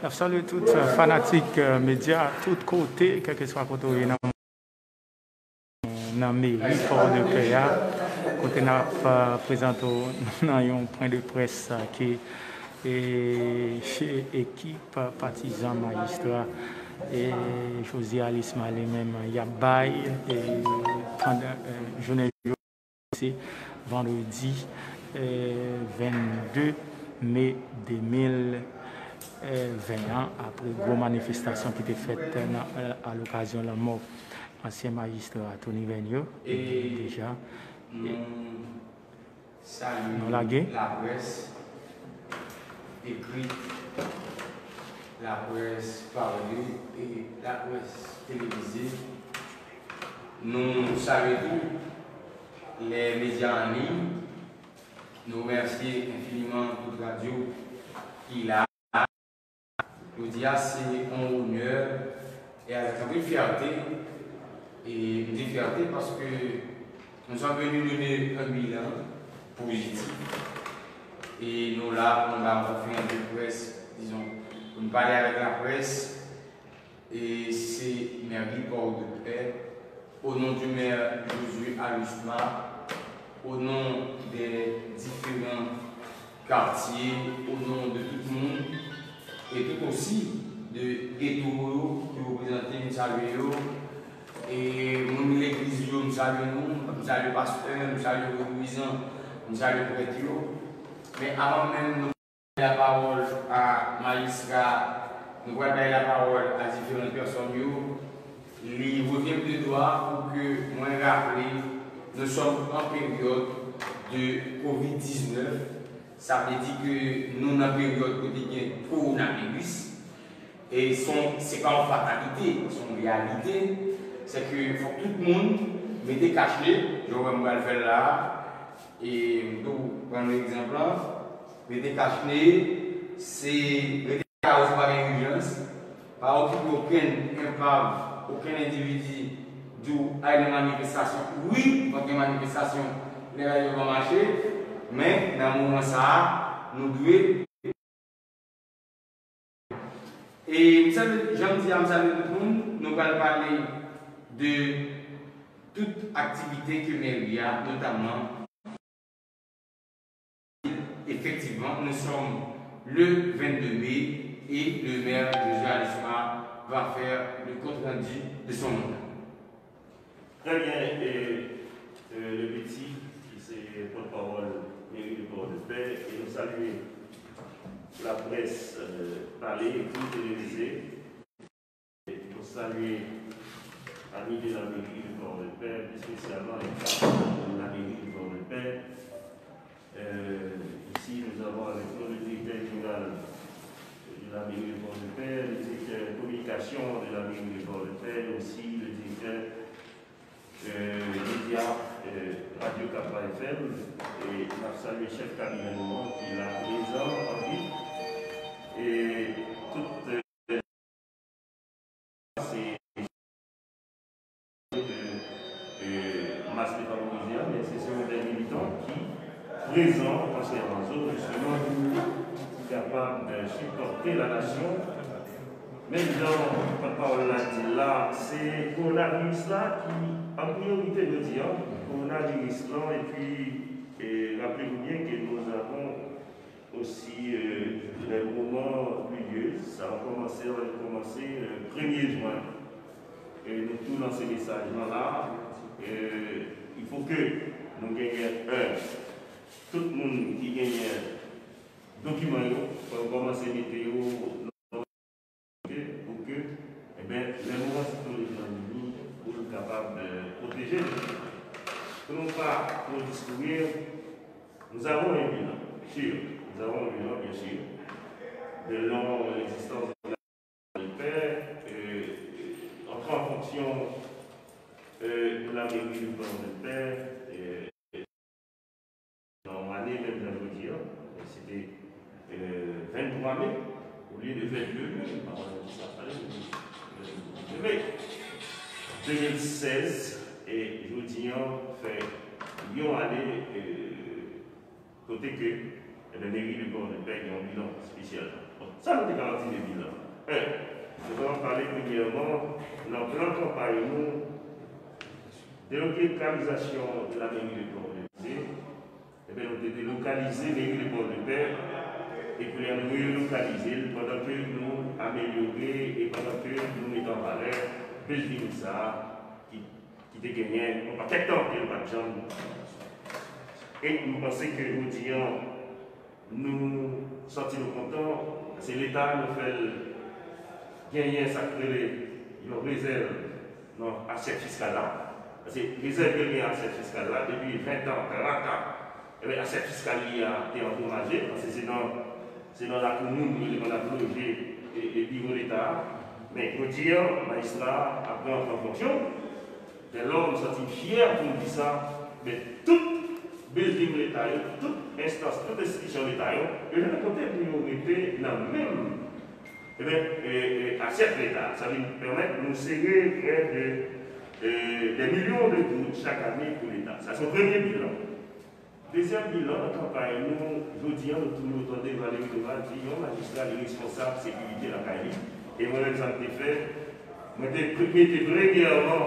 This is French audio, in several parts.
Je salue tous les fanatiques médias, tous côtés, quel que soit côté dans la mairie, port de paix, côté n'a présenté dans un point de presse qui est équipe partisan magistrat et José Alice Malé même il y a bail et pendant journée vendredi 22 mai 2021 après une grosse manifestation qui était faite à l'occasion de la mort ancien magistrat Tony Venio et déjà saluons la presse écrite, la presse parlée et la presse télévisée. Nous saluons les médias en ligne. Nous remercions infiniment toute radio qui l'a. Nous disons c'est un honneur et avec un peu de fierté. Et une fierté parce que nous sommes venus donner un bilan positif. Et nous là, on va faire un peu de presse, disons, pour nous parler avec la presse. Et c'est mairie Port de Paix, au nom du maire Josué Alusma, au nom des différents quartiers, au nom de tout le monde, et tout aussi de Guétourio qui représente une saluée. Et l'église, nous saluons, nous saluons le pasteur, nous saluons le luisant, nous saluons le prêtre. Mais avant même de donner la parole à magistrat, nous allons donner la parole à différentes personnes. Il revient de droit pour que moi rappeler, nous sommes en période de Covid-19. Ça veut dire que nous sommes en période quotidienne coronavirus. Et c'est pas une fatalité, c'est une réalité. C'est que faut que tout le monde mette caché, je vais le faire là, et nous prenons l'exemple là, mette caché, c'est mette caché par urgence, pas aucun impact, aucun individu d'où a une manifestation. Oui, dans une manifestation, les radios vont marcher, mais dans le moment ça, nous devons. Et j'aime dire à tout le monde, nous allons parler de toute activité que mairie a, notamment. Effectivement, nous sommes le 22 mai et le maire Josué Alusma va faire le compte rendu de son mandat. Très bien, et le petit qui c'est porte-parole mairie du Port de Paix, et nous saluons la presse parlée, écrite, télévisée. Nous saluons amis de la mairie du Port de Paix, plus spécialement les femmes de la mairie du Port de Paix. Ici, nous avons avec nous le directeur général de la mairie du Port de Paix, le directeur de communication de la mairie du Port de Paix, aussi le directeur média Radio Kappa FM, et nous saluons le chef cabinet qui est là présent en vie. Et toutes mais ce sont des militants qui, présents dans ces réseaux, justement, sont capables de supporter la nation. Mais dans la parole là, c'est coronavirus là qui, en priorité, nous disons, coronavirus là, et puis, rappelez-vous bien que nous avons aussi les moments pluvieux. Ça va commencer le 1er juin. Et nous tous dans ces messages-là, il faut que nous gagnions tout le monde qui gagne document pour commencer à météo pour que les moments sont les gens pour être capables de protéger. Pour ne pas pour discourir, nous avons un bilan, sûr. Nous avons un bilan, bien sûr, de l'existence de la paix, en fonction de la mairie du Port de Paix, dans l'année même, je veux dire, c'était 23 mai, au lieu de 22 mai, 2016, et je vous dis, fait, ils ont allé côté que et la mairie de Port-de-Paix a un bilan spécial. Ça, nous garantit des bilans. Nous allons parler premièrement dans le plan de campagne, délocalisation de la mairie de Port-de-Paix. Nous avons délocalisé la mairie de Port-de-Paix et puis nous relocaliser pendant que nous améliorons et pendant que nous mettons en valeur le building qui était gagné, on pas quelques temps qu'il n'y a pas de gens. Et nous pensons que nous disons, nous sortons contents, c'est l'État nous fait gagner ça une réserve dans l'assiette fiscale là. Parce que réserve qu'il y a assiette fiscale là, depuis 20 ans, 40 ans, et bien l'assiette fiscale a été endommagée, parce que c'est dans la commune où on a plongé et bureau l'État. Mais nous disons, le magistrat a pris en fonction. Dès lors, nous sommes fiers pour nous dire ça, mais toute building l'État, toute instance, toute institution l'État, je vais raconter pour nous mettre dans le même assiette l'État. Ça va nous permettre de nous serrer près de des millions de gouttes chaque année pour l'État. Ça, c'est le premier bilan. Deuxième bilan, la campagne, nous disons, nous tournons autour de Valérie Thomas, disons, magistrat est responsable de la sécurité de la CAI. Et moi-même, ça m'a fait. Moi, j'étais régulièrement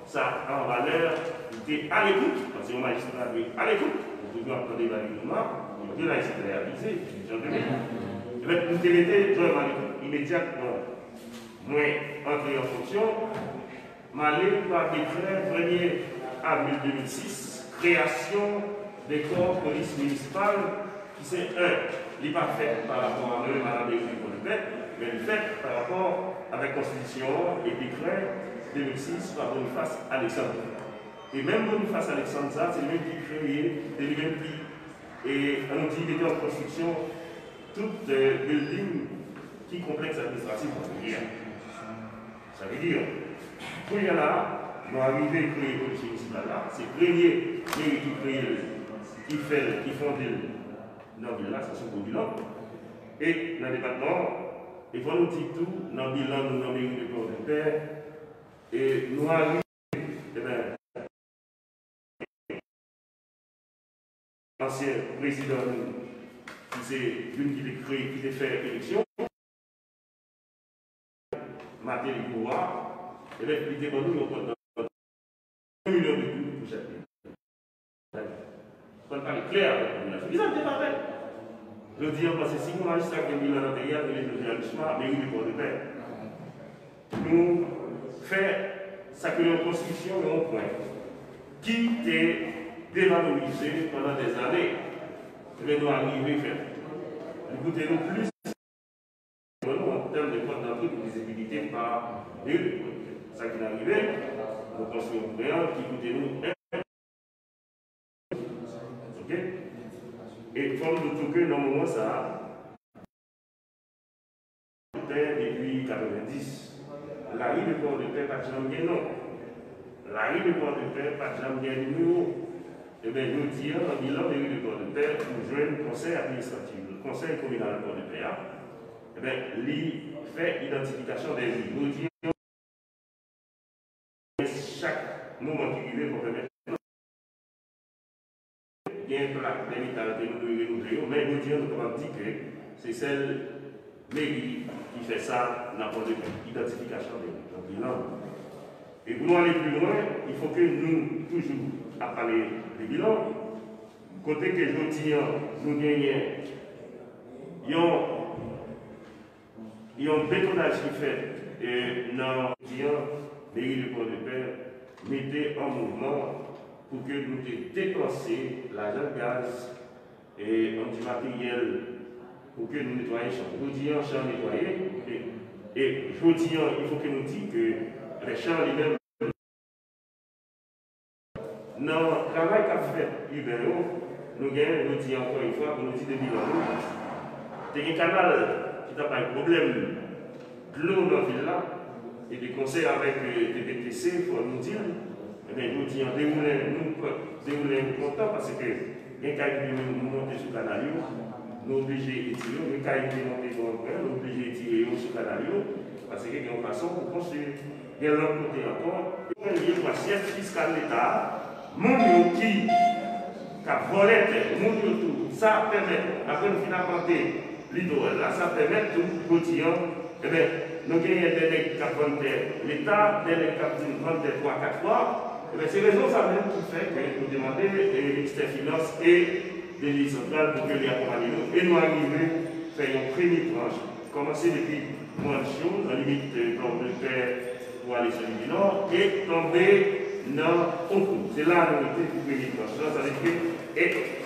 ça en valeur, j'étais à l'écoute, parce que le magistrat est à l'écoute. Nous devons entendre Valérie Thomas, nous devons essayer de réaliser. Nous devons à l'écoute immédiatement. Moi, entré en fonction, m'aller par décret 1er avril 2006, création des corps police municipale, qui c'est il n'est pas fait par rapport à eux, Madame Port-de-Paix, mais il est fait par rapport à la Constitution et décret 2006 par Boniface Alexandre. Et même Boniface Alexandre, c'est lui-même qui créé, c'est lui-même qui, et on dit qu'il était en construction tout building qui complexe administratif particulier. Ça veut dire, pour y aller là, nous arrivons à créer le police municipal là, c'est le premier qui crée qui font dans le bilan, c'est son bilan. Et dans le département, il faut nous dire tout, dans le bilan, nous avons eu le Port-de-Paix. Et nous arrivons, l'ancien président, qui s'est créé, qui s'est fait élection, maté les pouvoirs, et bien, il était bon, nous avons 1 million de coups pour chaque pays. On parle clair avec la population. Ils ont été parfaits. Je dis, parce que si nous magistrat qui est mis dans le pays, il est devenu un chemin, mais il est pour le faire. Nous faisons ça que la Constitution est un point qui était dévalorisé pendant des années. Mais nous arrivons à faire. Écoutez-nous plus en termes de code d'entrée de visibilité par les ça qui est arrivé, nous construisons un plan qui écoutez-nous. Et comme nous que normalement ça, depuis 90, la rue de Port-de-Paix pas jamais non. La rue de Port-de-Paix pas jamais numéro. Et bien nous disons en bilan de rue de Port-de-Paix, nous jouons le conseil administratif, le conseil communal de Port-de-Paix. Et bien il fait identification des rues. Nous disons chaque moment qui arrive pour permettre. Il y a une plaque d'habitat que nous devons renouveler, mais nous disons que c'est celle mairie qui fait ça dans l'identification des bilans. Et pour nous aller plus loin, il faut que nous, toujours, à parler des bilans, côté que je dis, nous gagnons, il y a un bétonnage qui fait dans le mairie de Port-de-Paix, mettez en mouvement pour que nous dépensions l'argent de gaz et antimatériel pour que nous nettoyions champs. Nous disons champs nettoyés et je dis, il faut que nous disions que les champs eux-mêmes, dans le travail qu'a fait Ibero, nous gagnons, nous disons encore une fois, pour nous dire de bilan. C'est un canal qui n'a pas de problème de l'eau dans la ville là et des conseils avec des BTC pour nous dire. Mais nous disons, nous déroulons content parce que les cailles qui montent sur le canal, nous sommes obligés de tirer, les cailles qui montent sur le canal, nous sommes obligés de tirer sur le canal parce qu'il y a une façon pour construire. Il y a l'autre côté encore, il y a une assiette fiscale de l'État, mon qui qui volent tout. Ça permet, après nous finir planter littoral, là, ça permet tout quotidien, eh bien, nous avons des nègres qui vendent l'État, des nègres qui vendent 3-4 fois. Eh bien, c'est raison ça même qui fait que nous demandons le ministère des Finances et des lignes centrales pour que les accompagnent nous. Et nous arrivons à faire une première tranche, commencer depuis moins de choses, en limite dans le père pour aller sur le Nord, et tomber dans Oku. C'est là nous sommes pour première tranche. Ça veut dire que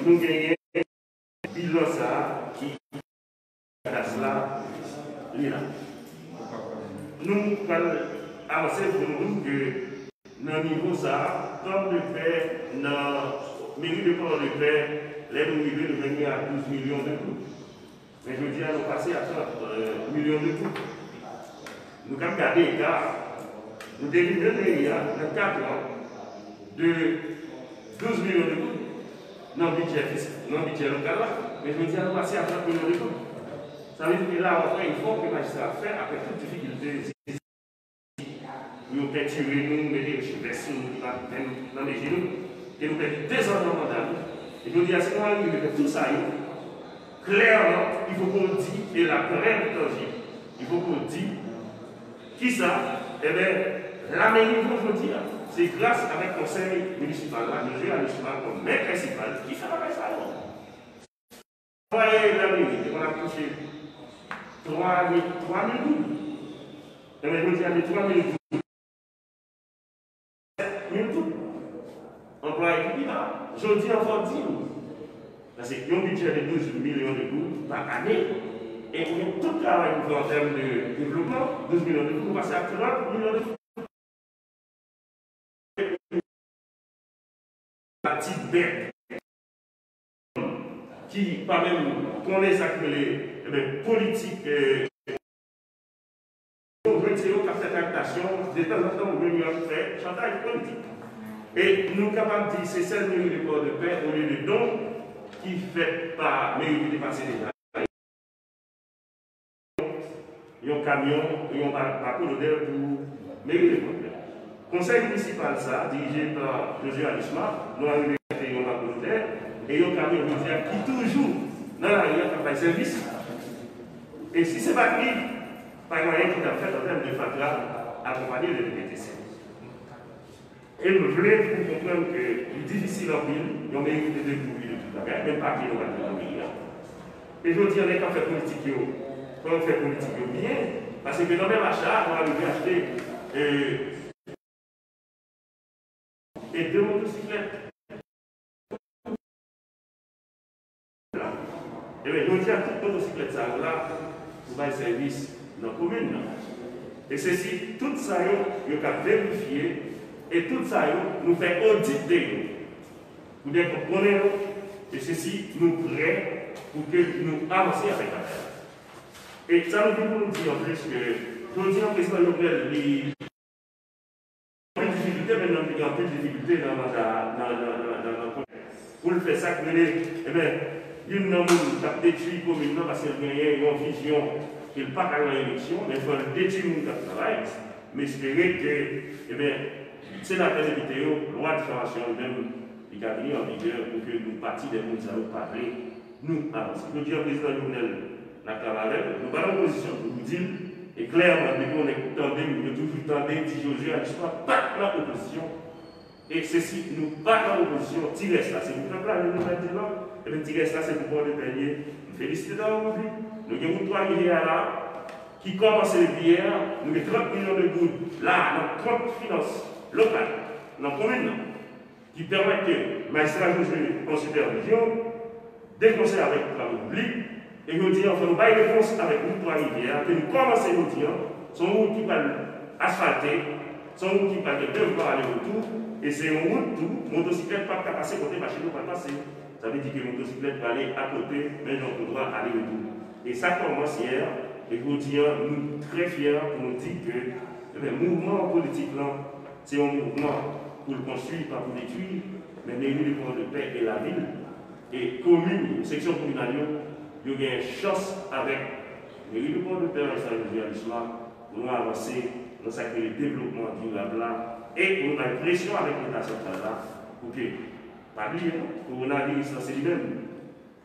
nous gagnons un bilan ça qui est là, là. Nous allons avancer pour nous que dans le niveau ça, comme le fait dans la mairie de Port-de-Paix, les nous arrivons de venir à 12 millions de coûts. Mais je dis à nous passer à 30 millions de coûts. Nous avons gardé l'écart. Nous délivrons dans 4 ans de 12 millions de coûts dans le budget local là. Mais je dis à nous passer à 30 millions de coûts. Ça veut dire que là, après, il faut que le magistrat fasse, après toute difficulté, nous peinturer, nous mettre les cheveux dans les genoux, et nous faisons des ans mandat. Et je dis à ce moment-là, tout ça, clairement, il faut qu'on dise, et la preuve tangible, il faut qu'on dise, qui ça? Eh bien, la mairie, je veux dire, c'est grâce avec le conseil municipal, la mesure municipale comme maire principal, qui fait la ça. Vous voyez la mairie, on a touché 3 000 gouttes. Et bien, je veux dire, les 3 000 gouttes. 7 000 gouttes. Employé équipement. Je dis encore 10 000. Parce qu'il y a un budget de 12 millions de gouttes par année. Et il y a tout le travail en termes de développement, 12 millions de gouttes, vous passez à 30 millions de gouttes. La petite bête qui, par même, connaît ça que les politiques, on veut dire qu'on a fait actation, de temps en temps, on veut faire chantage politique. Et nous sommes capables de dire c'est celle mairie de Port-de-Paix au lieu de dons qui fait par mairie de dépasser les gens. Il y a un camion, il y a un parcours d'odeur pour mairie de Port-de-Paix. Conseil municipal, ça, dirigé par Josué Alisma, nous avons fait un parcours d'odeur. Et il y a un camion qui toujours dans la rue qui fait service. Et si ce n'est pas lui, pas moyen qui a fait en termes de fatra accompagner le DPTC. Et nous voulons comprendre que c'est difficile en ville, ils ont mérité de découvrir de tout ça, même pas qu'il y a dans le pays. Et je veux dire, quand on fait politique, bien, parce que dans le même achat, on va arriver à acheter et 2 motocyclettes. Et bien, je veux dire, toute motocyclette, ça, là, vous avez service dans la commune. Et ceci, tout ça, vous avez vérifié, et tout ça, nous fait audit de nous. Vous devez comprendre, et ceci, nous prêts pour que nous avancions avec l'affaire. Et ça nous dit pour nous dire en plus que, je dis en président Lopel, il y a une difficulté, mais il y a une difficulté dans le pour le faire ça, eh bien, il y a un détruit la commune parce qu'il y a une vision qu'il n'a pas qu'à l'élection, mais il faut détruire le travail. Mais espérer que, eh bien, c'est la télé vidéo, loi de différenciation, même, il a venir en vigueur pour que nous partis des mondes à nous parler, nous avancer. Nous disons, président Lionel, la camarade, nous allons en position pour vous dire, et clairement, depuis on est tendé, nous avons toujours tendé, dit Josué, à l'histoire, pas dans l'opposition. Et ceci, nous pas dans l'opposition, tirer ça, c'est pour le plan, nous maintenant, et bien tirer ça, c'est pour pouvoir le payer. Nous félicitons aujourd'hui, nous avons 3 milliards là, qui commencent les hier, nous avons 30 millions de gouttes là, dans 30 finances locales, dans la commune, qui permettent que les magistrats en supervision, des conseils avec le travail public, et nous disons, enfin, nous avons une réponse avec nous 3 milliards, que nous commençons à nous dire, sont routes qui parlent asphaltées, sont routes qui parlent de 2 fois aller-retour, et c'est une route tout, motocyclette pas passer côté machine pas passer. Ça veut dire que motocyclette va aller à côté, mais dans le droit aller-retour. Et ça commence hier, et vous dire, nous très fiers pour nous dire que le mouvement politique là, c'est un mouvement pour le construire, pas pour détruire, mais l'élu de paix et la ville, et commune, section communale, il y a une chance avec l'élu de paix et sa réalisation pour nous avancer dans ce développement durable là, et pour nous mettre pression avec l'État central là, pour que Pas lui, le coronavirus, c'est lui-même.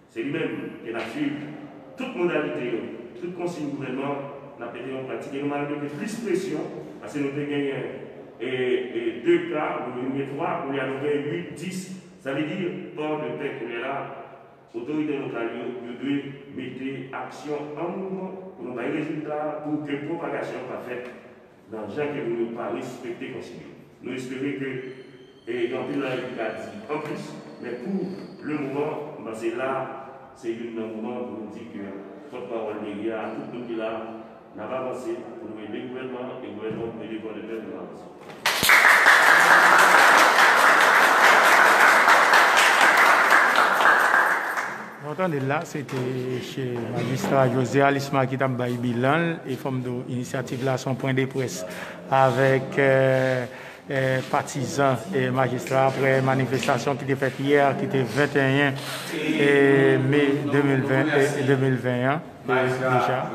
C'est lui-même qui a suivi toute modalité, toute consigne gouvernement, n'a pas été en pratique. Et nous avons plus de pression, parce que nous avons gagné et 2 cas, nous avons 3, nous avons 8, 10. Ça veut dire, port de paix qu'on est là, l'autorité locale, nous devons mettre action en mouvement pour nous avoir des résultats, pour que la propagation soit faite dans les gens que nous ne pas respecter consigne. Nous espérons que, et dans le la République a dit en plus, mais pour le moment, ben c'est là, c'est un moment pour nous dire que porte-parole de l'IA, tout le monde qui est là, n'a pas avancé pour nous aider le gouvernement et le gouvernement pour aider le peuple de avancer. Vous entendez là, c'était chez le magistrat José Alisma qui a fait bilan et forme d'initiative là, son point de presse avec partisans et magistrats après manifestation qui était faite hier, qui était 21 mai 2021 déjà.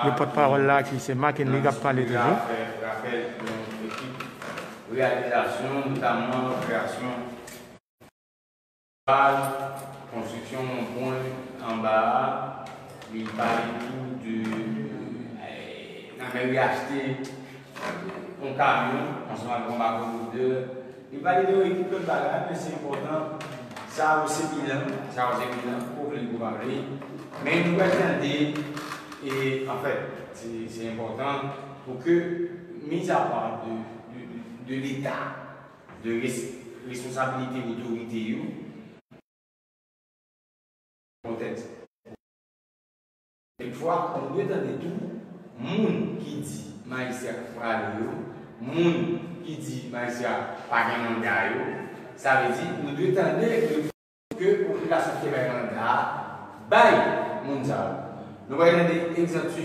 Le porte-parole là qui c'est Marc Henry qui a parlé toujours. Réalisation, notamment création construction d'un point en bas, il parle tout de la acheter un camion, ensemble avec un bateau de. Il parle de l'équipe de bagage, mais c'est important. Ça aussi bilan, pour les gouvernements. Mais nous attendons, et en fait, c'est important pour que, mis à part de l'État, de responsabilité de l'autorité, contexte. Une fois, on doit entendre tout, moun qui dit maïsia frère, moun qui dit maïsia pas de mandat, ça veut dire nous devons entendre que la population qui a un mandat, bail moun ça. Nous voyons des exemples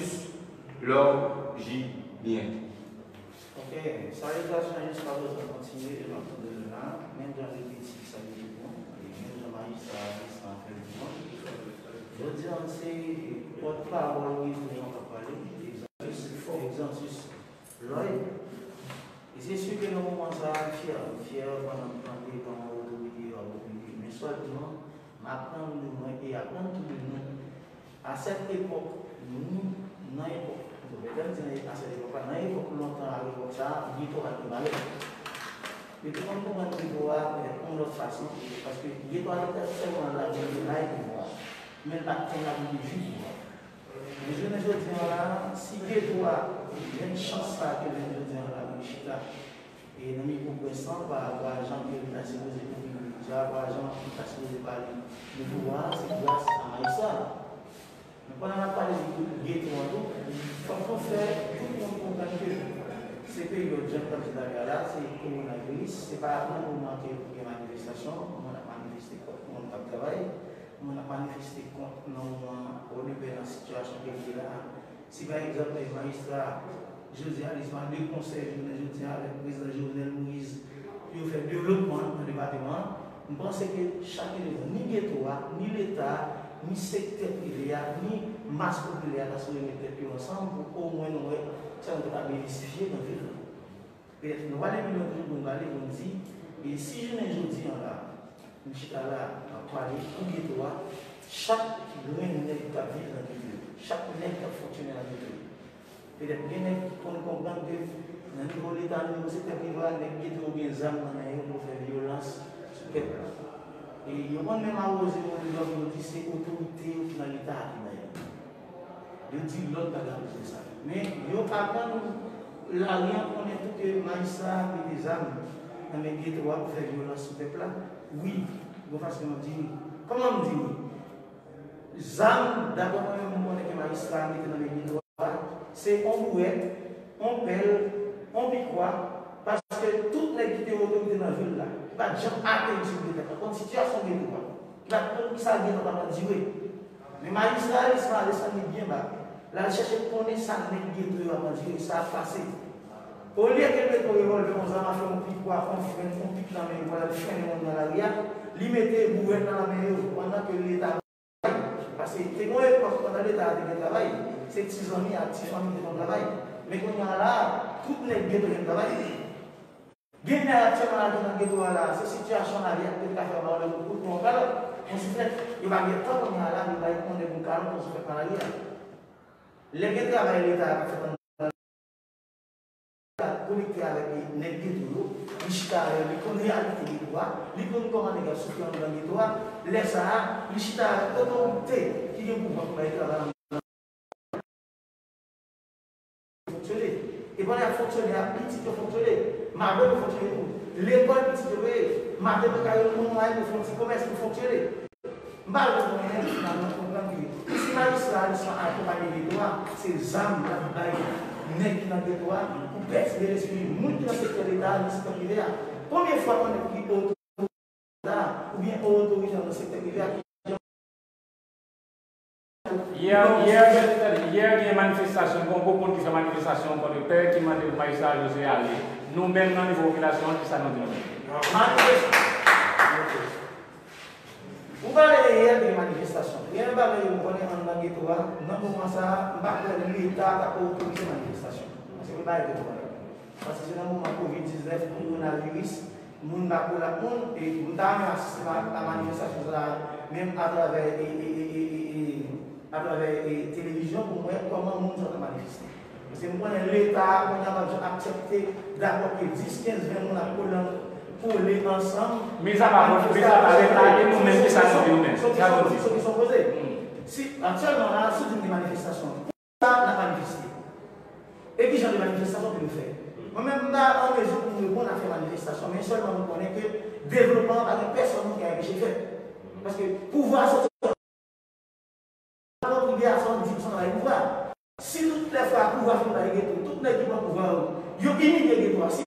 lors bien. Ok, salutation jusqu'à votre continuer de l'entre de là, même dans les petits salutations, et même dans la magistrat qui s'en fait du monde. Je veux dire, c'est porte-parole qui est en parler, exemptus Lloyd. Et c'est sûr que nous commençons à être fiers pendant l'autorité, mais seulement m'apprendre et apprendre tout le monde. À cette époque, nous, dans l'époque, à cette époque, dans l'époque longtemps, à l'époque ça, Guito a tout malheur. Mais tout le monde comprend Guito a une autre façon, parce que Guito a seulement la vie de pouvoir, mais la vie de vie. Mais je ne veux dire là, si Guito a une chance là que je veux dire là, et nous nous comprenons par rapport à Jean qui est supposé par rapport à Jean qui est supposé parler de pouvoir, c'est grâce à Maïssa. Mais quand on a parlé de Guito, il faut faire tout le monde comprendre que ces pays de gens comme là, c'est le coronavirus, ce n'est pas un moment qui est manifestation, on a manifesté contre le travail, on a manifesté contre on est dans la situation qui est là. Si par exemple les magistrats, José Alisma, deux conseils, je dis avec le président Jovenel Moïse, qui ont fait développement dans le département, je pense que chacun de vous, ni Guito, ni l'État, ni secteur privé, ni masse populaire, parce que nous mettons ensemble pour au moins nous bénéficier de la ville. Peut-être nous allons nous dire, et si je ne dis là, je suis là, à parler, pour Guito, chaque grain n'est pas vivre dans la ville, chaque n'est pas fonctionner dans la ville. Peut-être que nous comprenons que dans le niveau de l'État, nous sommes privés, nous avons des armes pour faire violence sur quelqu'un. Et nous avons même arrosé, nous dit c'est l'autorité ou l'État qui m'a dit. Je dis l'autre bagarre c'est ça. Mais nous avons la rien qu'on est tout que magistrat et des armes dans les guettes pour faire violence sur le peuple. Oui, vous faites ce que nous dit. Comment nous dit oui? Zam, d'abord, nous connaissons que magistrat qui est dans les guettes. C'est on bouette, on pèle, on piquoit, parce que toutes les guides autorités dans la ville là, il va jamais atteindre sur le terrain. Comme situation de droit, il va tout ça bien dans la durée. Mais magistrat, il sera descendu bien bas. Là, il cherche à connaître ça, les guides dans la durée, ça a passé. Au lieu de mettre le revolver, on a fait un piquoit, on pique dans la main, voilà, il fait dans la rivière, il mettait bouette dans la main pendant que l'État. Parce que c'est une époque pendant l'État de travail. C'est petits amis à petits familles de travail. Mais quand on a là, toutes les guettes de travail. Gagner actuellement dans le ghetto là, cette situation là, il y a peut-être faire mal au coup pour on se fait, il va bien temps qu'on a là, il va y prendre des bons carreaux pour se faire parler là. Les ghettos avec l'État a fait connecté avec les ghettos, les chita, les réalité du droit, les connaît comment les gars souffrent dans le droit, les ça, les chita, l'autorité qui est pour pouvoir travailler. Et voilà, fonctionner, la petite fonctionner, ma bonne fonctionner, l'école petite de ma démocratie, mon moyen de faire un petit commerce pour fonctionner. Mal de moyen finalement comprendre que si magistrat sont accompagnés des droits, c'est les âmes qui n'est qui n'a des droits pour percer l'esprit, monde dans le secteur de l'État, dans le secteur privé. Première fois qu'on est pris autorité ou bien autorité dans le secteur privé. Hier, il y a une manifestation, bon, beaucoup qui fait manifestation pour le père qui m'a dit au magistrat José aller. Nous-mêmes, dans les populations, qui ça nous dit. Vous parlez hier des manifestations. Il y a un bagage que vous connaissez en Bangueto, non comment ça, l'État a autorisé les manifestations. Parce que vous parlez de quoi? Parce que c'est dans le moment Covid-19, pour nous, la virus, nous avons la monde et nous avons assisté à la manifestation, même à travers la télévision, pour voir comment nous sommes manifestés. Parce que nous avons l'État, nous avons accepté d'accord que 10, 15, 20 personnes pour les ensemble. Mais ça va l'État et nous-mêmes qui s'en nous-mêmes. Ceux qui sont posés. Si actuellement, on a soutenu des manifestations, ça n'a pas manifesté. Et puis, j'ai des manifestations que nous faisons. Moi-même, dans un réseau pour nous, on a fait manifestation, mais seulement nous connaissons que le développement par des personnes qui ont été fait. Parce que pouvoir sortir l'obligation de dire dans le pouvoir. Si toutes les fois pouvoir faire dans les ghettos, toutes les qui vont pouvoir, ils ont imité les ghettos.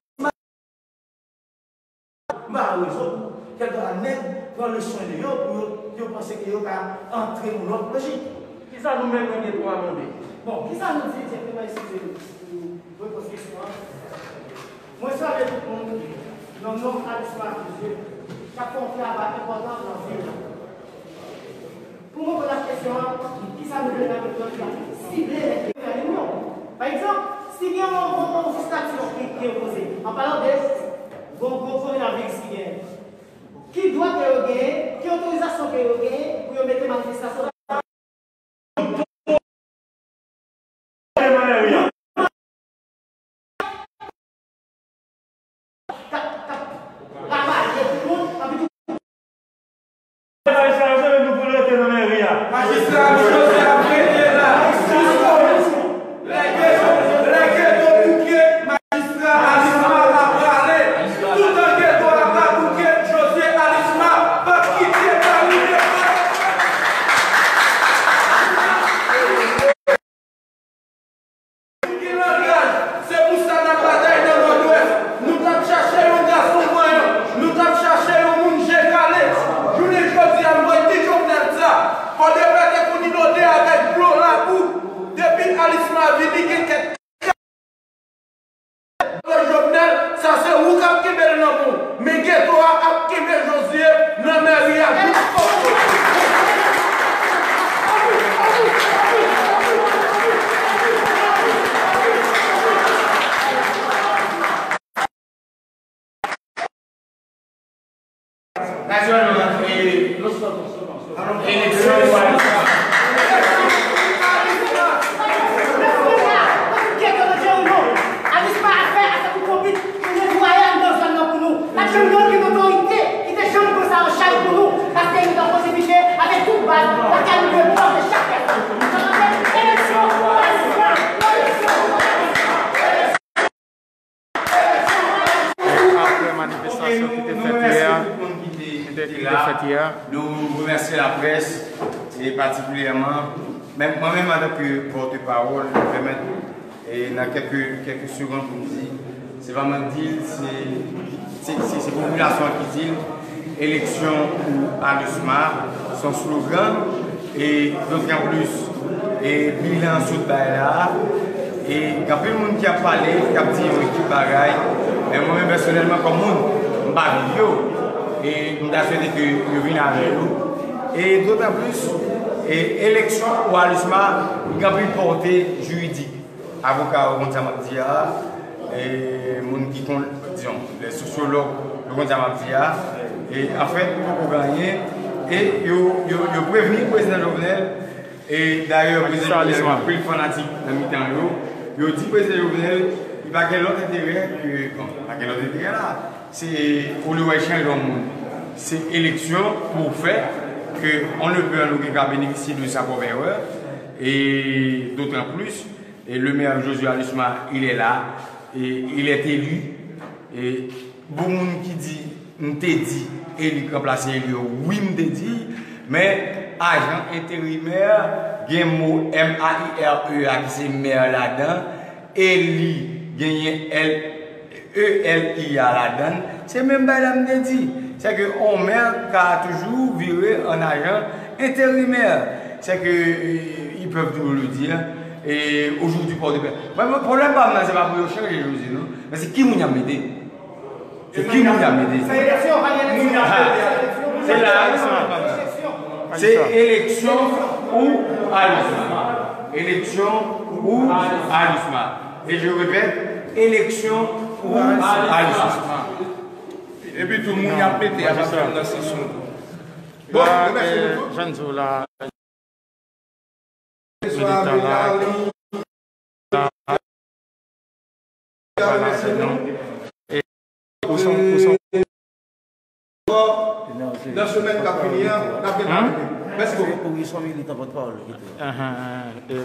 Quelqu'un net prend le soin de eux pour penser qu'ils vont entrer dans notre logique. Qui ça nous met dans les droits à bon, qui ça nous dit exactement ici de votre question? Moi, ça avec tout le monde, dans nos charismes de Dieu, chaque fois on fait un travail important dans la vie. Pour moi, la question, qui ça nous donne avec notre vie? Cibler les réunions. Par exemple, s'il y a une manifestation qui est opposée, en parlant de coronavirus qui vient, qui doit gagner, qui autorisation gagner pour mettre la manifestation là. Nous remercions la presse et particulièrement, même moi-même en tant que porte-parole, et dans quelques secondes pour nous dire, c'est vraiment dire, c'est la population qui dit élection ou Alusma, son slogan, et d'autant plus, et bilan sous là, et quand tout le monde qui a parlé, qui a dit qui bagaille, et moi-même personnellement comme monde, je ne et nous avons souhaité que nous venions avec nous. Et d'autant plus, élection ou Alusma, il y a une portée juridique. Avocat au Montamandia, et les gens qui disons, les sociologues, le Gonzamapia, et en fait, pour gagner, et ils prévenir le président Jovenel, et d'ailleurs, le président Jovenel a pris le fanatique dans le mi-temps, ils ont dit que le président Jovenel, il n'y a pas quel autre intérêt que, bon, pas quel autre intérêt là, c'est pour le changer le monde. C'est élection pour faire qu'on ne peut en bénéficier de sa propre erreur, et d'autant plus, et le maire Josué Alusma, il est là, et il est élu, et beaucoup de monde qui dit, on t'a dit, et il remplace lui, oui, on t'a dit, mais agent intérimaire, il y a un mot M-A-I-R-E-A qui c'est maire là-dedans, et il y a E-L-I-A là-dedans, c'est même madame t'a dit. C'est qu'on maire qui a toujours viré un agent intérimaire. C'est qu'ils peuvent toujours le dire. Et aujourd'hui, pour le problème, c'est pas pour changer les choses, non? Mais c'est qui m'a aidé? C'est qui m'a aidé? C'est là, c'est élection ou Alusma. Élection ou Alusma. Et je répète, élection ou Alusma. Et puis tout le monde a pété à la fin de la session. Bon, Jean-Zo, là. Dans ce même cas, merci beaucoup. Pour qu'ils soient militants, votre parole.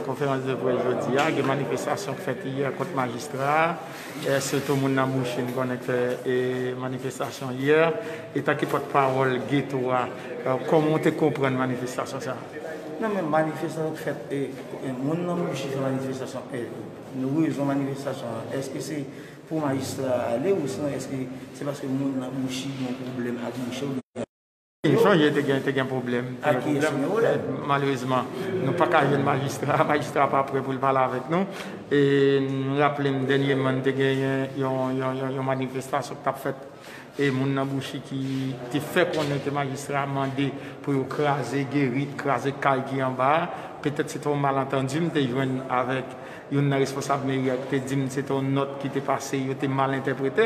Conférence de presse aujourd'hui, il y a une manifestation faite hier contre le magistrat. Surtout, mon ami a fait une manifestation hier. Et tant que porte-parole, Gueto, comment tu comprends la manifestation ça? Non, mais manifestation faite, mon nom fait manifestation. Nous, ils ont manifestation. Est-ce que c'est pour le magistrat aller ou sinon est-ce que c'est parce que mon nom a un problème avec Mouchi? Il faut y a un problème. Malheureusement, nous n'avons pas qu'à le magistrat. Le magistrat n'est pas prêt pour parler avec nous. Et nous rappelons dernièrement qu'il y a une manifestation qui a fait. Et mon Nabouchi qui fait qu'on était magistrat a demandé pour écraser Guérit, écraser Kalki en bas. Peut-être c'est un malentendu, je suis avec une responsable mairie qui dit que c'est une note qui était passée, il était mal interprété.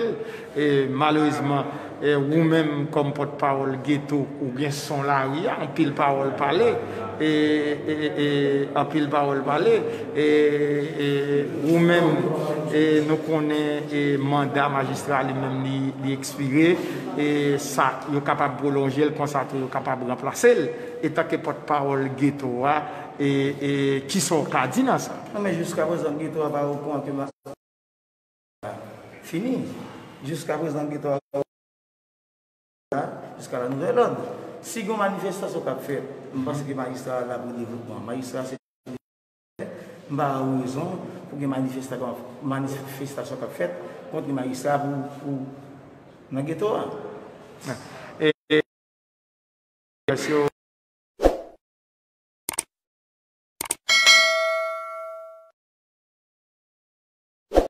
Et malheureusement, vous-même, comme porte-parole ghetto, ou bien son là, en pile parole parler, et en pile parole parler, et vous-même, nous connaissons le mandat magistral lui-même expiré, et ça, il est capable de prolonger, le constater, il est capable de remplacer, et tant que porte-parole ghetto, et qui sont cardinaux ça. Non, mais jusqu'à présent, Gueto n'a pas au point que fini. Jusqu'à présent, Gueto a jusqu'à la nouvelle ordre. Si une manifestation qu'a fait, je pense que le magistrat a pour le développement. Le magistrat, c'est pas raison pour que manifestation qu'a fait contre le magistrat pour le Gueto. Et bien sûr,